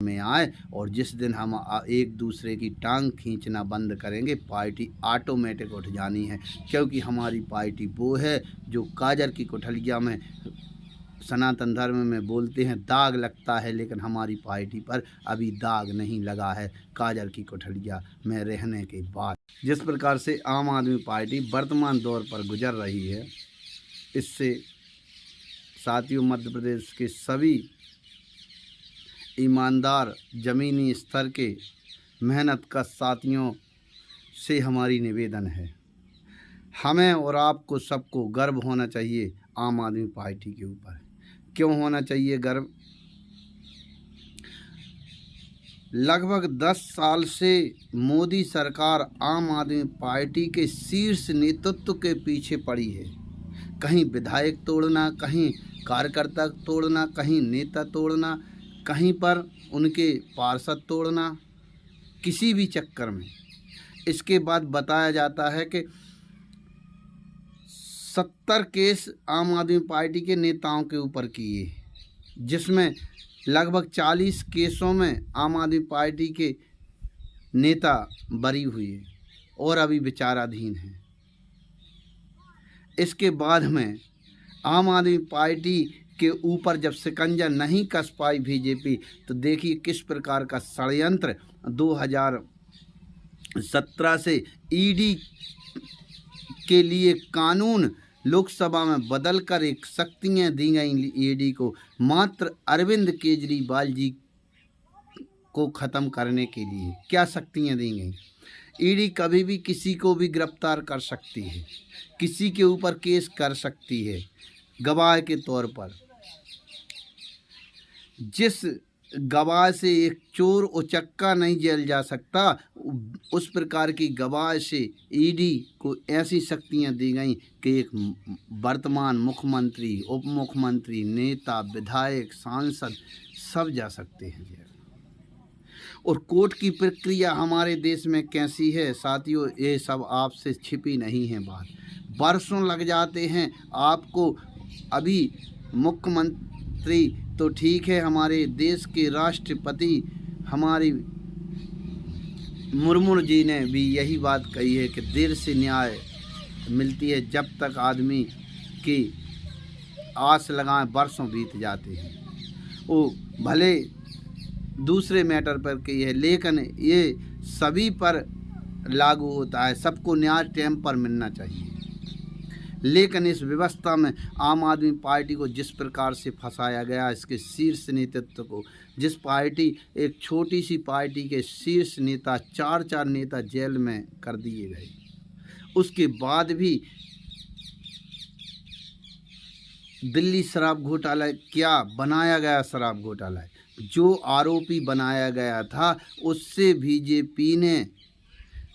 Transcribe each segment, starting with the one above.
में आए, और जिस दिन हम एक दूसरे की टांग खींचना बंद करेंगे, पार्टी ऑटोमेटिक उठ जानी है। क्योंकि हमारी पार्टी वो है जो काजर की कुठलिया में, सनातन धर्म में बोलते हैं दाग लगता है, लेकिन हमारी पार्टी पर अभी दाग नहीं लगा है काजर की कुठलिया में रहने के बाद। जिस प्रकार से आम आदमी पार्टी वर्तमान दौर पर गुजर रही है, इससे साथियों मध्य प्रदेश के सभी ईमानदार ज़मीनी स्तर के मेहनत का साथियों से हमारी निवेदन है, हमें और आपको सबको गर्व होना चाहिए आम आदमी पार्टी के ऊपर। क्यों होना चाहिए गर्व? लगभग 10 साल से मोदी सरकार आम आदमी पार्टी के शीर्ष नेतृत्व के पीछे पड़ी है। कहीं विधायक तोड़ना, कहीं कार्यकर्ता तोड़ना, कहीं नेता तोड़ना, कहीं पर उनके पार्षद तोड़ना, किसी भी चक्कर में। इसके बाद बताया जाता है कि 70 केस आम आदमी पार्टी के नेताओं के ऊपर किए, जिसमें लगभग 40 केसों में आम आदमी पार्टी के नेता बरी हुए और अभी विचाराधीन हैं। इसके बाद में आम आदमी पार्टी के ऊपर जब शिकंजा नहीं कस पाई बीजेपी, तो देखिए किस प्रकार का षड्यंत्र 2017 से ईडी के लिए कानून लोकसभा में बदलकर एक शक्तियाँ दी गई ईडी को, मात्र अरविंद केजरीवाल जी को ख़त्म करने के लिए। क्या शक्तियाँ दी गई? ईडी कभी भी किसी को भी गिरफ्तार कर सकती है, किसी के ऊपर केस कर सकती है गवाह के तौर पर। जिस गवाह से एक चोर उचक्का नहीं जेल जा सकता, उस प्रकार की गवाह से ईडी को ऐसी शक्तियां दी गई कि एक वर्तमान मुख्यमंत्री, उप मुख्यमंत्री, नेता, विधायक, सांसद सब जा सकते हैं जेल। और कोर्ट की प्रक्रिया हमारे देश में कैसी है साथियों, ये सब आपसे छिपी नहीं है बात। बरसों लग जाते हैं आपको। अभी मुख्यमंत्री तो ठीक है, हमारे देश के राष्ट्रपति हमारी मुर्मू जी ने भी यही बात कही है कि देर से न्याय मिलती है, जब तक आदमी की आस लगाएं बरसों बीत जाते हैं। वो भले दूसरे मैटर पर की है, लेकिन ये सभी पर लागू होता है। सबको न्याय टाइम पर मिलना चाहिए, लेकिन इस व्यवस्था में आम आदमी पार्टी को जिस प्रकार से फंसाया गया, इसके शीर्ष नेतृत्व को, जिस पार्टी, एक छोटी सी पार्टी के शीर्ष नेता, 4 नेता जेल में कर दिए गए, उसके बाद भी दिल्ली शराब घोटाला क्या बनाया गया। शराब घोटाला जो आरोपी बनाया गया था, उससे बीजेपी ने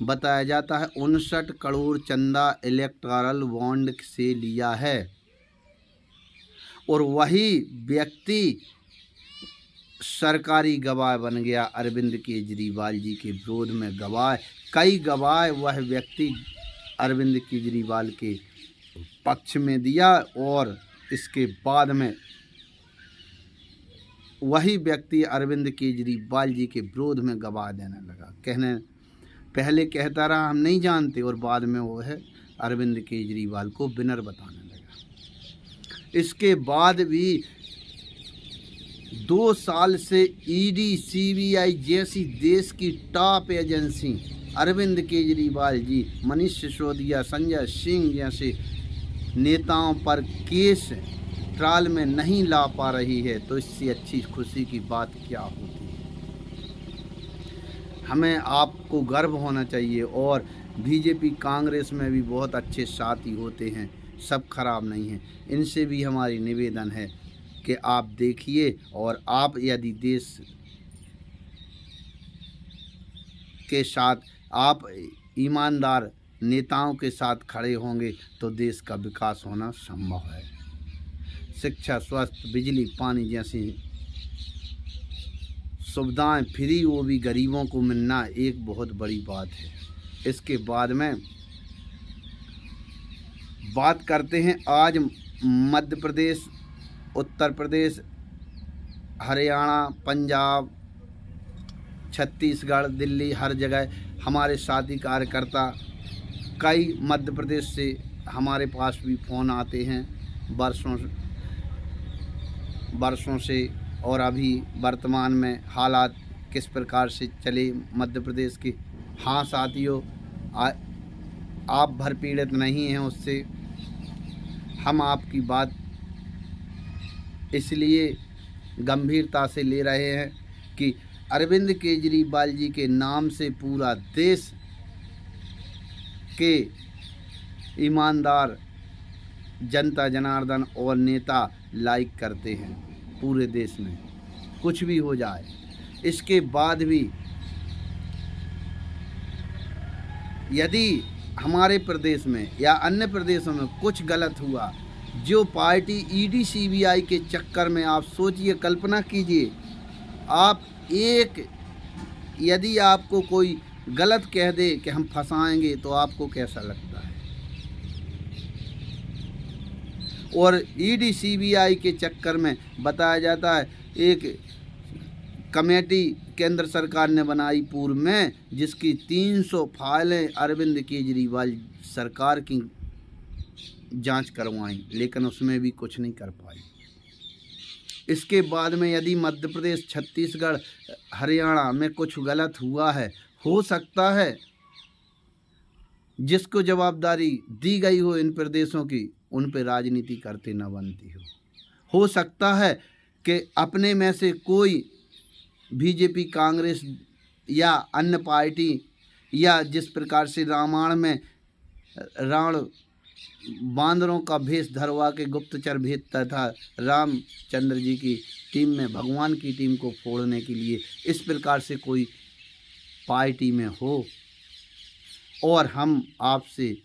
बताया जाता है 59 करोड़ चंदा इलेक्टोरल बॉन्ड से लिया है, और वही व्यक्ति सरकारी गवाह बन गया अरविंद केजरीवाल जी के विरोध में। गवाह, कई गवाह वह व्यक्ति अरविंद केजरीवाल के पक्ष में दिया, और इसके बाद में वही व्यक्ति अरविंद केजरीवाल जी के विरोध में गवाह देने लगा। पहले कहता रहा हम नहीं जानते, और बाद में वो है अरविंद केजरीवाल को विनर बताने लगा। इसके बाद भी 2 साल से ईडी, सीबीआई जैसी देश की टॉप एजेंसी अरविंद केजरीवाल जी, मनीष सिसोदिया, संजय सिंह जैसे नेताओं पर केस ट्रायल में नहीं ला पा रही है, तो इससे अच्छी खुशी की बात क्या होती है। हमें आपको गर्व होना चाहिए, और बीजेपी कांग्रेस में भी बहुत अच्छे साथी होते हैं, सब खराब नहीं हैं। इनसे भी हमारी निवेदन है कि आप देखिए, और आप यदि देश के साथ, आप ईमानदार नेताओं के साथ खड़े होंगे, तो देश का विकास होना संभव है। शिक्षा, स्वास्थ्य, बिजली, पानी जैसी सुविधाएं फ्री, वो भी गरीबों को मिलना एक बहुत बड़ी बात है। इसके बाद में बात करते हैं आज मध्य प्रदेश, उत्तर प्रदेश, हरियाणा, पंजाब, छत्तीसगढ़, दिल्ली, हर जगह हमारे साथी कार्यकर्ता कई मध्य प्रदेश से हमारे पास भी फ़ोन आते हैं वर्षों से। और अभी वर्तमान में हालात किस प्रकार से चले मध्य प्रदेश के। हाँ साथियों, आप भर पीड़ित नहीं हैं उससे। हम आपकी बात इसलिए गंभीरता से ले रहे हैं कि अरविंद केजरीवाल जी के नाम से पूरा देश के ईमानदार जनता जनार्दन और नेता लाइक करते हैं पूरे देश में। कुछ भी हो जाए, इसके बाद भी यदि हमारे प्रदेश में या अन्य प्रदेशों में कुछ गलत हुआ, जो पार्टी ईडी सीबीआई के चक्कर में, आप सोचिए, कल्पना कीजिए, आप यदि आपको कोई गलत कह दे कि हम फंसाएंगे तो आपको कैसा लगता है। और ईडी सीबीआई के चक्कर में बताया जाता है एक कमेटी केंद्र सरकार ने बनाई पूर्व में, जिसकी 300 फाइलें अरविंद केजरीवाल सरकार की जांच करवाई, लेकिन उसमें भी कुछ नहीं कर पाई। इसके बाद में यदि मध्य प्रदेश, छत्तीसगढ़, हरियाणा में कुछ गलत हुआ है, हो सकता है जिसको जवाबदारी दी गई हो इन प्रदेशों की, उन पर राजनीति करते न बनती हो सकता है कि अपने में से कोई बीजेपी, कांग्रेस या अन्य पार्टी, या जिस प्रकार से रामायण में रावण बांदरों का भेष धरवा के गुप्तचर भेजता था रामचंद्र जी की टीम में, भगवान की टीम को फोड़ने के लिए, इस प्रकार से कोई पार्टी में हो। और हम आपसे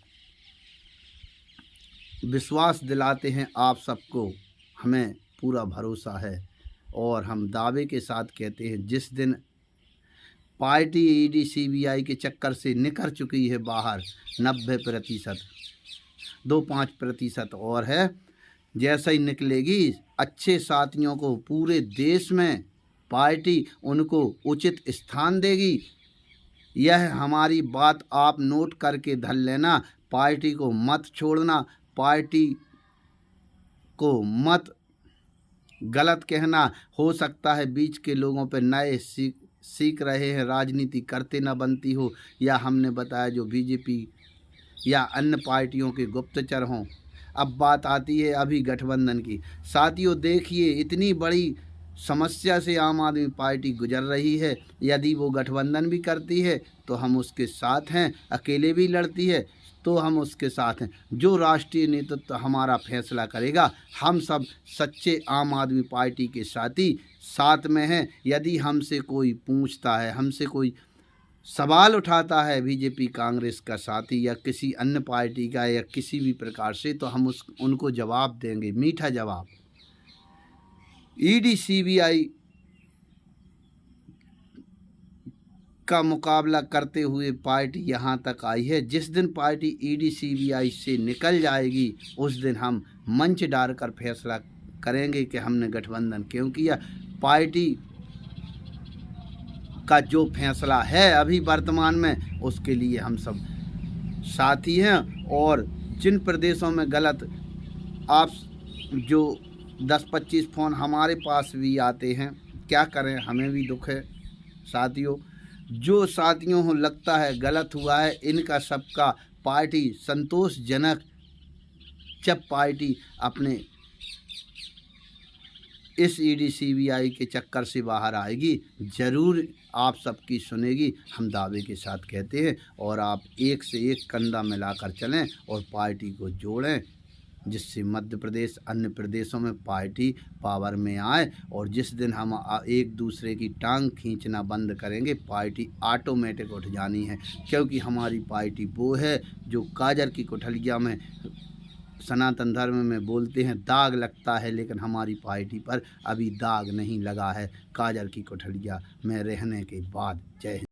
विश्वास दिलाते हैं, आप सबको हमें पूरा भरोसा है और हम दावे के साथ कहते हैं, जिस दिन पार्टी ईडी सीबीआई के चक्कर से निकल चुकी है बाहर 90%, 2-5% और है, जैसे ही निकलेगी अच्छे साथियों को पूरे देश में पार्टी उनको उचित स्थान देगी। यह हमारी बात आप नोट करके धर लेना। पार्टी को मत छोड़ना, पार्टी को मत गलत कहना। हो सकता है बीच के लोगों पर नए सीख रहे हैं, राजनीति करते न बनती हो, या हमने बताया जो बीजेपी या अन्य पार्टियों के गुप्तचर हों। अब बात आती है अभी गठबंधन की। साथियों देखिए, इतनी बड़ी समस्या से आम आदमी पार्टी गुजर रही है। यदि वो गठबंधन भी करती है तो हम उसके साथ हैं, अकेले भी लड़ती है तो हम उसके साथ हैं। जो राष्ट्रीय नेतृत्व हमारा फैसला करेगा, हम सब सच्चे आम आदमी पार्टी के साथ में हैं। यदि हमसे कोई पूछता है, हमसे कोई सवाल उठाता है बीजेपी, कांग्रेस का साथी या किसी अन्य पार्टी का या किसी भी प्रकार से, तो हम उनको जवाब देंगे, मीठा जवाब। ईडी सीबीआई का मुकाबला करते हुए पार्टी यहाँ तक आई है। जिस दिन पार्टी ईडी सीबीआई से निकल जाएगी, उस दिन हम मंच डालकर फैसला करेंगे कि हमने गठबंधन क्यों किया। पार्टी का जो फैसला है अभी वर्तमान में, उसके लिए हम सब साथी हैं। और जिन प्रदेशों में गलत, आप जो 10-25 फ़ोन हमारे पास भी आते हैं, क्या करें, हमें भी दुख है साथियों। जो साथियों को लगता है गलत हुआ है, इनका सबका पार्टी संतोषजनक, जब पार्टी अपने इस ईडी सीबीआई के चक्कर से बाहर आएगी, ज़रूर आप सबकी सुनेगी, हम दावे के साथ कहते हैं। और आप एक से एक कंधा मिलाकर चलें और पार्टी को जोड़ें, जिससे मध्य प्रदेश, अन्य प्रदेशों में पार्टी पावर में आए। और जिस दिन हम एक दूसरे की टांग खींचना बंद करेंगे, पार्टी ऑटोमेटिक उठ जानी है। क्योंकि हमारी पार्टी वो है जो काजर की कुठलिया में, सनातन धर्म में बोलते हैं दाग लगता है, लेकिन हमारी पार्टी पर अभी दाग नहीं लगा है काजर की कुठलिया में रहने के बाद। जय हिंद।